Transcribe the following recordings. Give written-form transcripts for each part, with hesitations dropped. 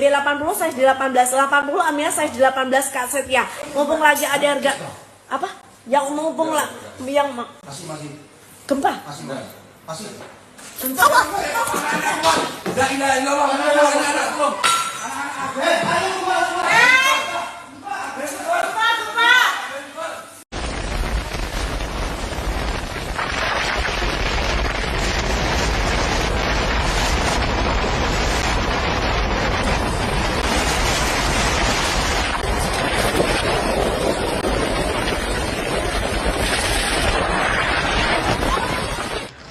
D80 size D18, 80 amnya size D18 Kak Setia. Mumpung lagi ada harga apa? Yang mumpung lah yang masih gempa. Masih.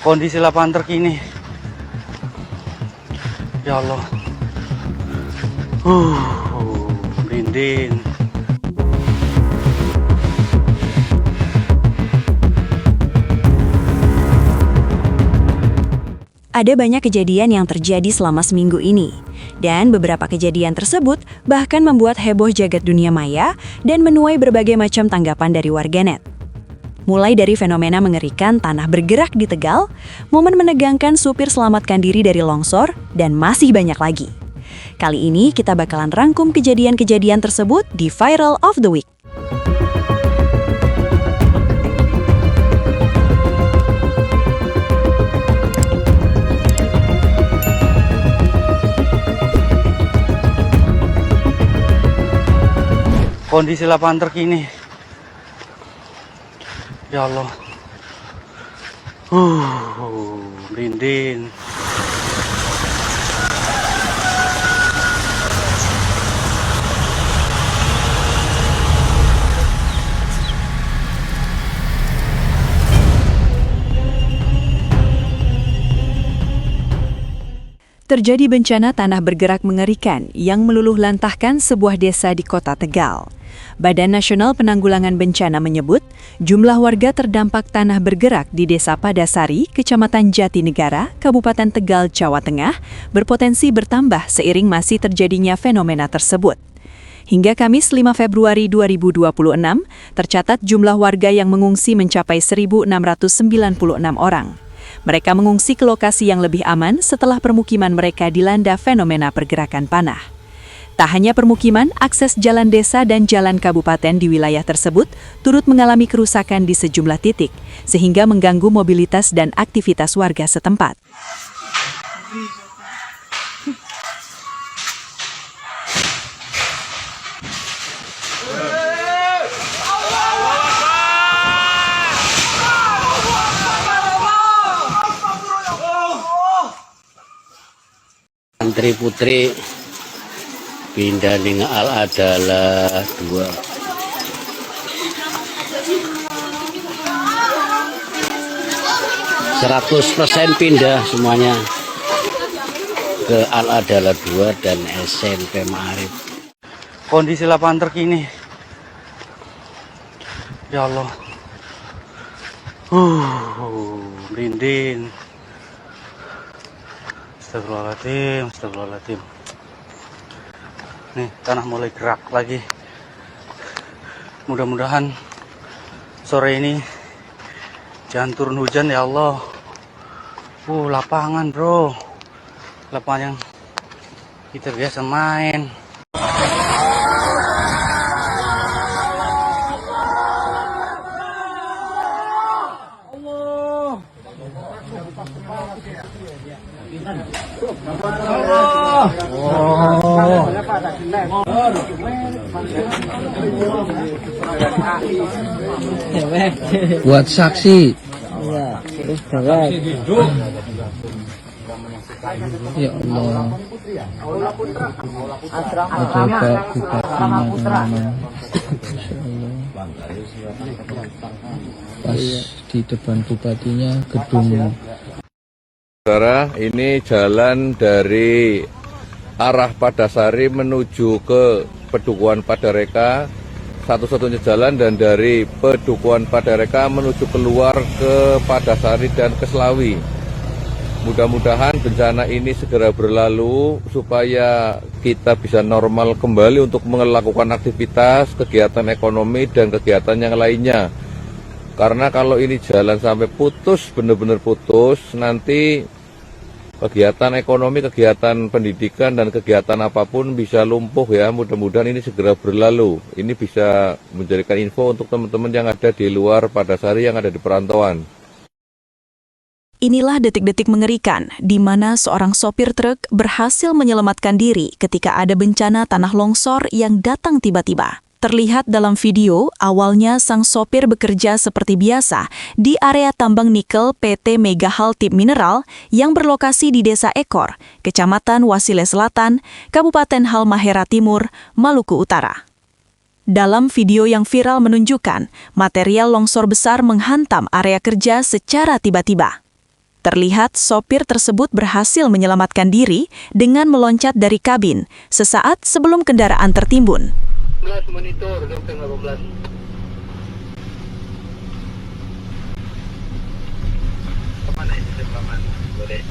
Kondisi lapangan terkini, ya Allah, merinding. Ada banyak kejadian yang terjadi selama seminggu ini, dan beberapa kejadian tersebut bahkan membuat heboh jagat dunia maya dan menuai berbagai macam tanggapan dari warganet. Mulai dari fenomena mengerikan tanah bergerak di Tegal, momen menegangkan supir selamatkan diri dari longsor, dan masih banyak lagi. Kali ini kita bakalan rangkum kejadian-kejadian tersebut di Viral of the Week. Kondisi lapangan terkini, ya Allah, merinding. Terjadi bencana tanah bergerak mengerikan yang meluluh lantahkan sebuah desa di kota Tegal. Badan Nasional Penanggulangan Bencana menyebut, jumlah warga terdampak tanah bergerak di Desa Padasari, Kecamatan Jatinegara, Kabupaten Tegal, Jawa Tengah, berpotensi bertambah seiring masih terjadinya fenomena tersebut. Hingga Kamis 5 Februari 2026, tercatat jumlah warga yang mengungsi mencapai 1.696 orang. Mereka mengungsi ke lokasi yang lebih aman setelah permukiman mereka dilanda fenomena pergerakan tanah. Tak hanya permukiman, akses jalan desa dan jalan kabupaten di wilayah tersebut turut mengalami kerusakan di sejumlah titik, sehingga mengganggu mobilitas dan aktivitas warga setempat. Santri putri pindah ning Al Adalah 2. %100% pindah semuanya ke Al Adalah 2 dan SMP Ma'arif. Kondisi lapangan terkini, ya Allah, merinding. Astagfirullahaladzim, astagfirullahaladzim. Nih, tanah mulai gerak lagi. Mudah-mudahan sore ini jangan turun hujan ya Allah. Lapangan bro, lapangan yang kita biasa main. Buat saksi. Ya Allah. Ada Pak Bupatinya teman-teman. Pas di depan bupatinya gedung. Saudara, ini jalan dari arah Padasari menuju ke Pedukuhan Padareka, satu-satunya jalan, dan dari Pedukuhan Padareka menuju keluar ke Padasari dan ke Slawi. Mudah-mudahan bencana ini segera berlalu supaya kita bisa normal kembali untuk melakukan aktivitas, kegiatan ekonomi, dan kegiatan yang lainnya. Karena kalau ini jalan sampai putus, benar-benar putus, nanti kegiatan ekonomi, kegiatan pendidikan, dan kegiatan apapun bisa lumpuh ya. Mudah-mudahan ini segera berlalu. Ini bisa menjadikan info untuk teman-teman yang ada di luar Padasari, yang ada di perantauan. Inilah detik-detik mengerikan di mana seorang sopir truk berhasil menyelamatkan diri ketika ada bencana tanah longsor yang datang tiba-tiba. Terlihat dalam video, awalnya sang sopir bekerja seperti biasa di area tambang nikel PT Mega Haltip Mineral yang berlokasi di Desa Ekor, Kecamatan Wasile Selatan, Kabupaten Halmahera Timur, Maluku Utara. Dalam video yang viral menunjukkan, material longsor besar menghantam area kerja secara tiba-tiba. Terlihat sopir tersebut berhasil menyelamatkan diri dengan meloncat dari kabin sesaat sebelum kendaraan tertimbun. Monitor, 18. Kemana ini teman-teman? Boleh.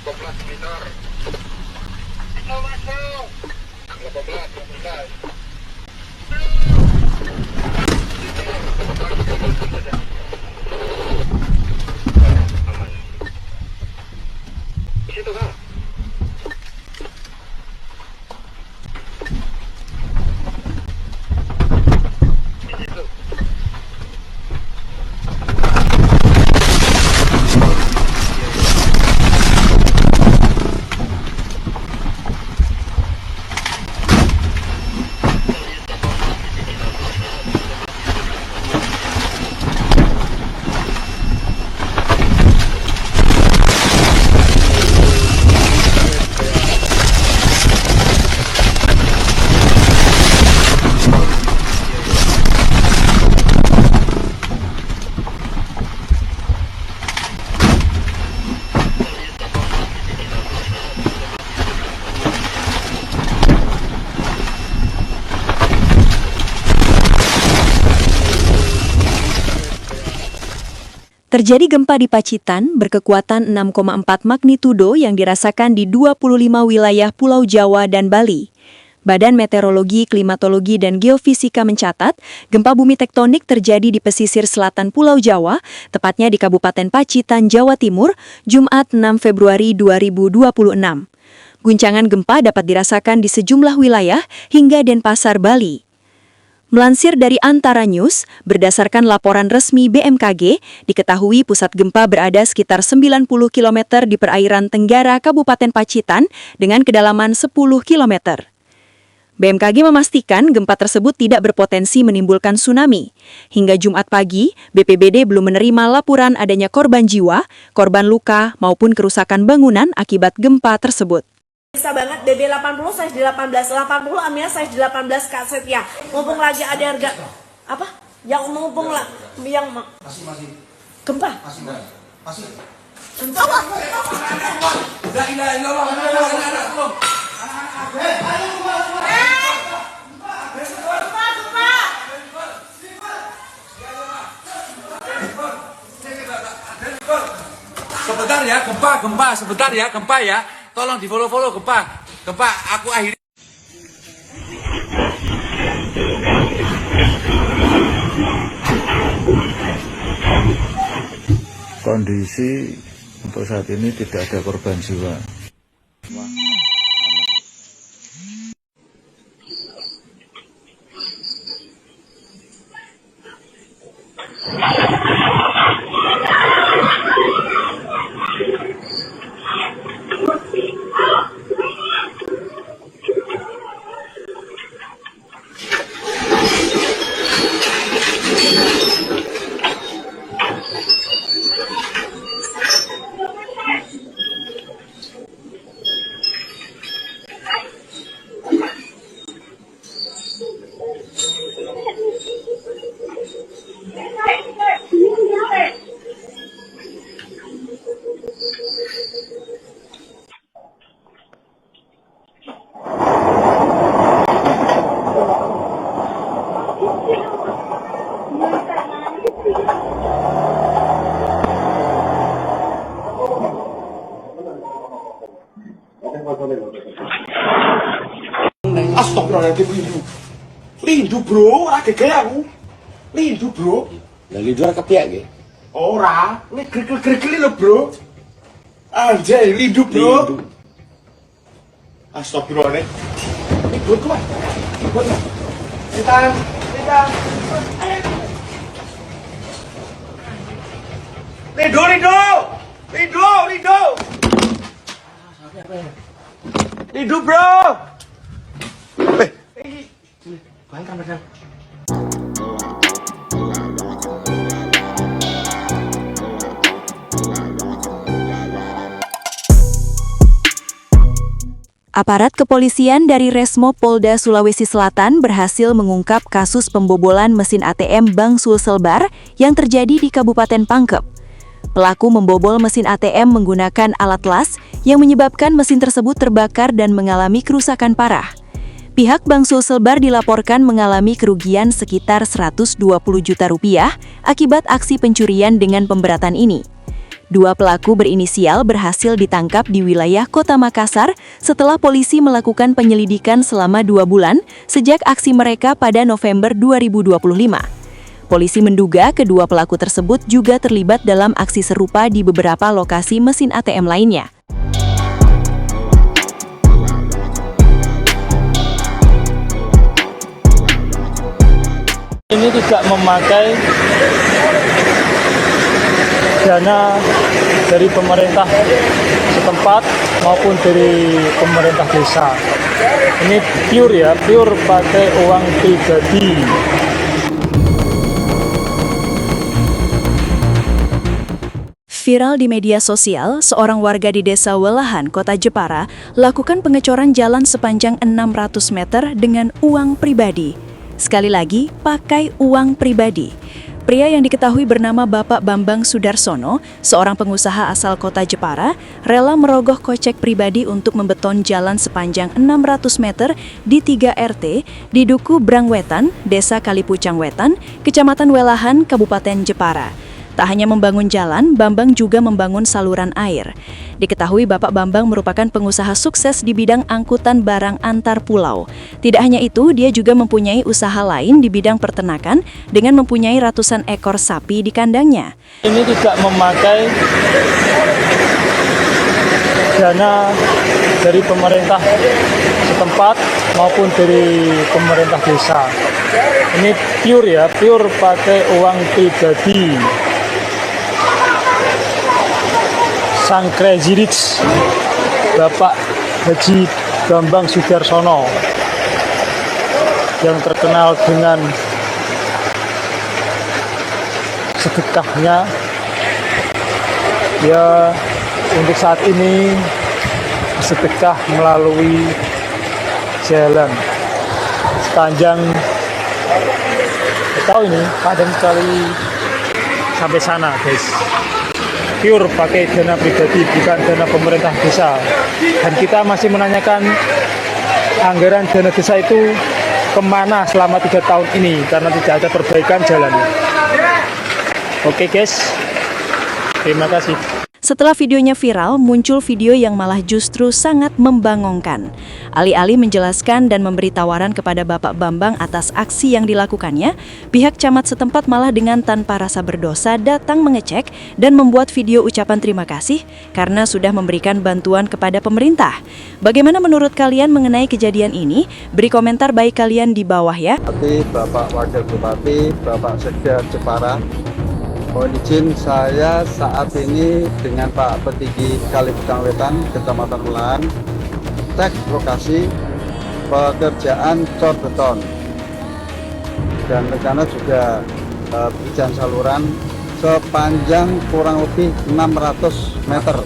Monitor. Mau masuk. 18. Di situ kan? Terjadi gempa di Pacitan berkekuatan 6,4 magnitudo yang dirasakan di 25 wilayah Pulau Jawa dan Bali. Badan Meteorologi, Klimatologi, dan Geofisika mencatat, gempa bumi tektonik terjadi di pesisir selatan Pulau Jawa, tepatnya di Kabupaten Pacitan, Jawa Timur, Jumat 6 Februari 2026. Guncangan gempa dapat dirasakan di sejumlah wilayah hingga Denpasar, Bali. Melansir dari Antara News, berdasarkan laporan resmi BMKG, diketahui pusat gempa berada sekitar 90 km di perairan tenggara Kabupaten Pacitan dengan kedalaman 10 km. BMKG memastikan gempa tersebut tidak berpotensi menimbulkan tsunami. Hingga Jumat pagi, BPBD belum menerima laporan adanya korban jiwa, korban luka, maupun kerusakan bangunan akibat gempa tersebut. Bisa banget DB 80 size 18 Amia size 18 kaset ya. Mumpung lagi ada harga apa? Yang mumpung lah yang Masih. gempa. Masih. Sebentar ya, gempa, sebentar ya, gempa ya. Tolong di follow gempa, aku akhirnya. Kondisi untuk saat ini tidak ada korban jiwa. Astagfirullahaladzim, lindu bro, ora gege aku. Lindu bro. Lagi juara kepiak ge. Ora, ini gregel lho, Bro. Anjay, lidu, Bro. Astagfirullah nih. Ini buat gua. Buat. Kita. Lidu, Bro. Bayangkan. Aparat kepolisian dari Resmo Polda Sulawesi Selatan berhasil mengungkap kasus pembobolan mesin ATM Bank Sulselbar yang terjadi di Kabupaten Pangkep. Pelaku membobol mesin ATM menggunakan alat las yang menyebabkan mesin tersebut terbakar dan mengalami kerusakan parah. Pihak Bank Sulselbar dilaporkan mengalami kerugian sekitar 120 juta rupiah akibat aksi pencurian dengan pemberatan ini. Dua pelaku berinisial berhasil ditangkap di wilayah Kota Makassar setelah polisi melakukan penyelidikan selama 2 bulan sejak aksi mereka pada November 2025. Polisi menduga kedua pelaku tersebut juga terlibat dalam aksi serupa di beberapa lokasi mesin ATM lainnya. Ini tidak memakai dana dari pemerintah setempat maupun dari pemerintah desa. Ini pure pakai uang pribadi. Viral di media sosial, seorang warga di Desa Welahan, Kota Jepara, lakukan pengecoran jalan sepanjang 600 meter dengan uang pribadi. Sekali lagi, pakai uang pribadi. Pria yang diketahui bernama Bapak Bambang Sudarsono, seorang pengusaha asal Kota Jepara, rela merogoh kocek pribadi untuk membeton jalan sepanjang 600 meter di 3 RT di Duku Brangwetan, Desa Kalipucang Wetan, Kecamatan Welahan, Kabupaten Jepara. Tak hanya membangun jalan, Bambang juga membangun saluran air. Diketahui Bapak Bambang merupakan pengusaha sukses di bidang angkutan barang antar pulau. Tidak hanya itu, dia juga mempunyai usaha lain di bidang peternakan dengan mempunyai ratusan ekor sapi di kandangnya. Ini tidak memakai dana dari pemerintah setempat maupun dari pemerintah desa. Ini pure pakai uang pribadi. Sang Crazy Rich, Bapak Haji Bambang Sudarsono, yang terkenal dengan sedekahnya. Ya, untuk saat ini sedekah melalui jalan sepanjang, tahu ini padan sekali sampai sana, guys. Pure pakai dana pribadi, bukan dana pemerintah desa. Dan kita masih menanyakan anggaran dana desa itu kemana selama 3 tahun ini, karena tidak ada perbaikan jalan. Oke guys, terima kasih. Setelah videonya viral, muncul video yang malah justru sangat membangongkan. Alih-alih menjelaskan dan memberi tawaran kepada Bapak Bambang atas aksi yang dilakukannya, pihak camat setempat malah dengan tanpa rasa berdosa datang mengecek dan membuat video ucapan terima kasih karena sudah memberikan bantuan kepada pemerintah. Bagaimana menurut kalian mengenai kejadian ini? Beri komentar baik kalian di bawah ya. Bapak Wakil Bupati, Bapak Sekda Jepara, mohon izin saya saat ini dengan Pak Petinggi Kalipucang Wetan, Kecamatan Welahan, cek lokasi pekerjaan cor beton dan rencana juga pekerjaan saluran sepanjang kurang lebih 600 meter.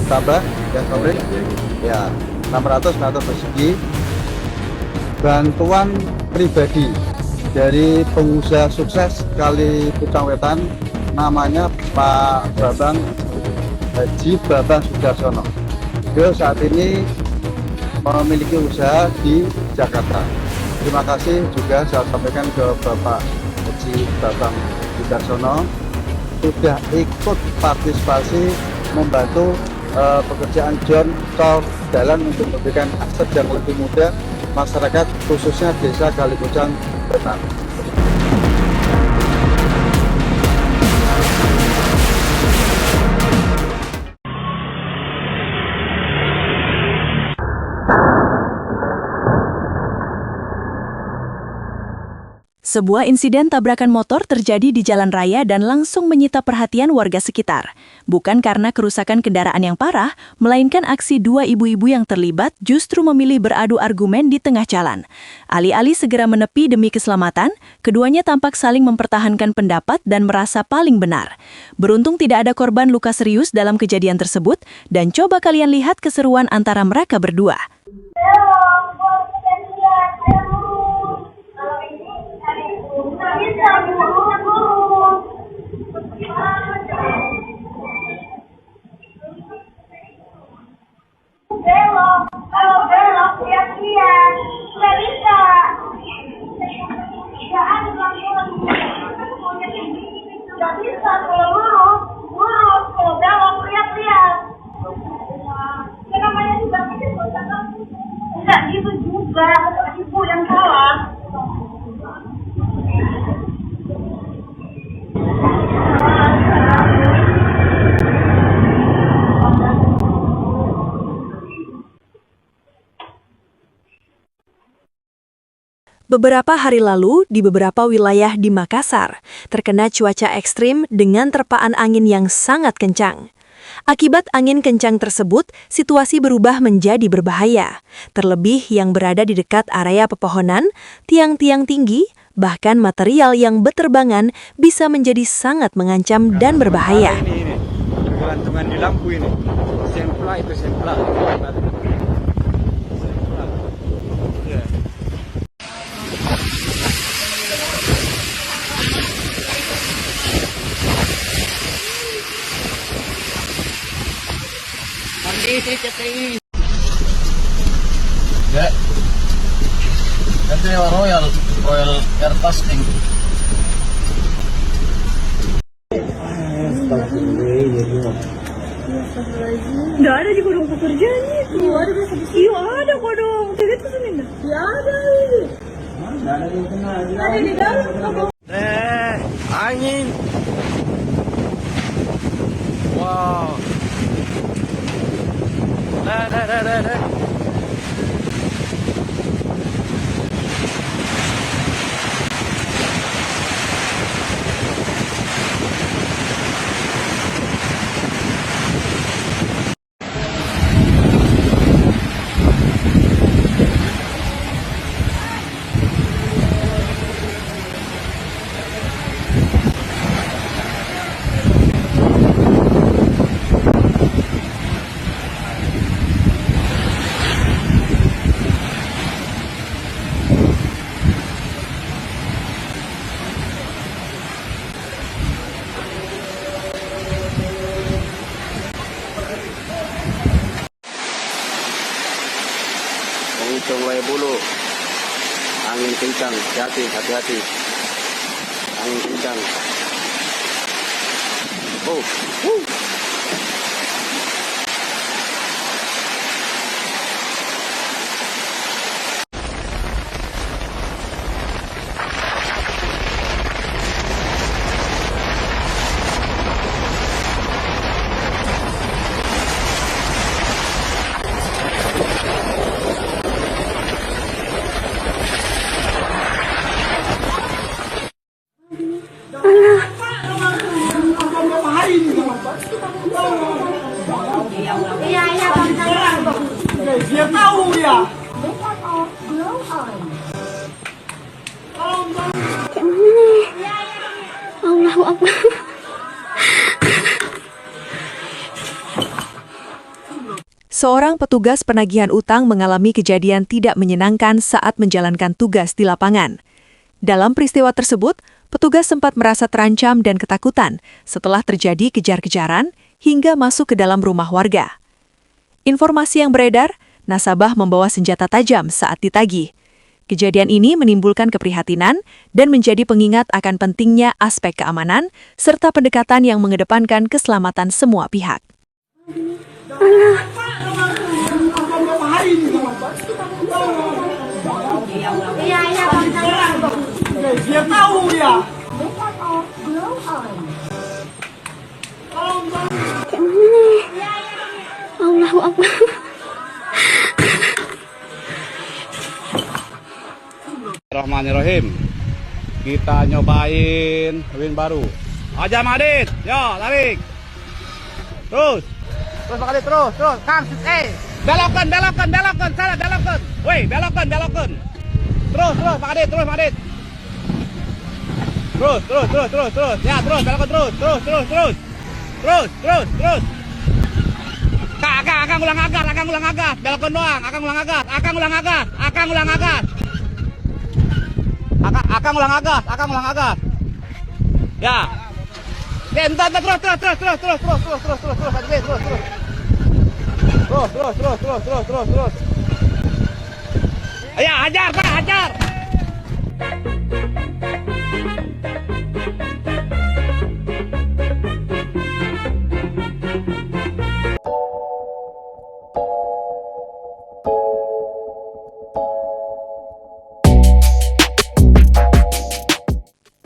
Tambah yang konkret ya 600 meter persegi. Bantuan pribadi dari pengusaha sukses Kalipucang Wetan, namanya Pak Bambang Haji Bambang Sudarsono. Beliau saat ini memiliki usaha di Jakarta. Terima kasih juga saya sampaikan ke Bapak Haji Bambang Sudarsono sudah ikut partisipasi membantu pekerjaan tol jalan untuk memberikan akses yang lebih mudah masyarakat khususnya desa Kalipucang Wetan. Sebuah insiden tabrakan motor terjadi di jalan raya dan langsung menyita perhatian warga sekitar. Bukan karena kerusakan kendaraan yang parah, melainkan aksi dua ibu-ibu yang terlibat justru memilih beradu argumen di tengah jalan. Alih-alih segera menepi demi keselamatan, keduanya tampak saling mempertahankan pendapat dan merasa paling benar. Beruntung tidak ada korban luka serius dalam kejadian tersebut, dan coba kalian lihat keseruan antara mereka berdua. Belok, kalau belok lihat-lihat, nggak bisa. Nggak bisa kalau lurus, kalau belok lihat-lihat. Ya namanya juga enggak gitu juga, ibu yang salah. Beberapa hari lalu, di beberapa wilayah di Makassar, terkena cuaca ekstrim dengan terpaan angin yang sangat kencang. Akibat angin kencang tersebut, situasi berubah menjadi berbahaya. Terlebih yang berada di dekat area pepohonan, tiang-tiang tinggi, bahkan material yang berterbangan bisa menjadi sangat mengancam dan berbahaya. Ini bergelantungan di lampu ini. Sempla itu sempla. Ya. Nanti Royal Air Tasting. Nggak ada di kodong pekerjaannya itu. Iya ada kodong. Lihat ke sini nggak? Ya ada ini. Ada di dalam. Angin. Wow. Nah. Sungai Bulu, angin kencang, hati-hati, angin kencang. Dia tahu ya. Allahu Akbar. Seorang petugas penagihan utang mengalami kejadian tidak menyenangkan saat menjalankan tugas di lapangan. Dalam peristiwa tersebut, petugas sempat merasa terancam dan ketakutan setelah terjadi kejar-kejaran hingga masuk ke dalam rumah warga. Informasi yang beredar, nasabah membawa senjata tajam saat ditagih. Kejadian ini menimbulkan keprihatinan dan menjadi pengingat akan pentingnya aspek keamanan serta pendekatan yang mengedepankan keselamatan semua pihak. Dia tahu ya. Allahu Akbar. Bismillahirrahmanirrahim. Kita nyobain win baru. Aja Madit, yo tarik. Terus Pak Adit, terus. Kang, belokkan, sana belokkan. Woi, belokkan. Terus Pak Adit, Terus. Ya, terus belokkan terus. Akang ulang agas. Belokkan doang, Akang ulang agas. Akang ulang agas. Ya. Entar terus. Terus. Ayo, hajar, Pak, hajar.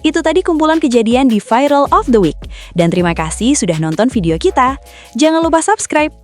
Itu tadi kumpulan kejadian di Viral of the Week. Dan terima kasih sudah nonton video kita. Jangan lupa subscribe.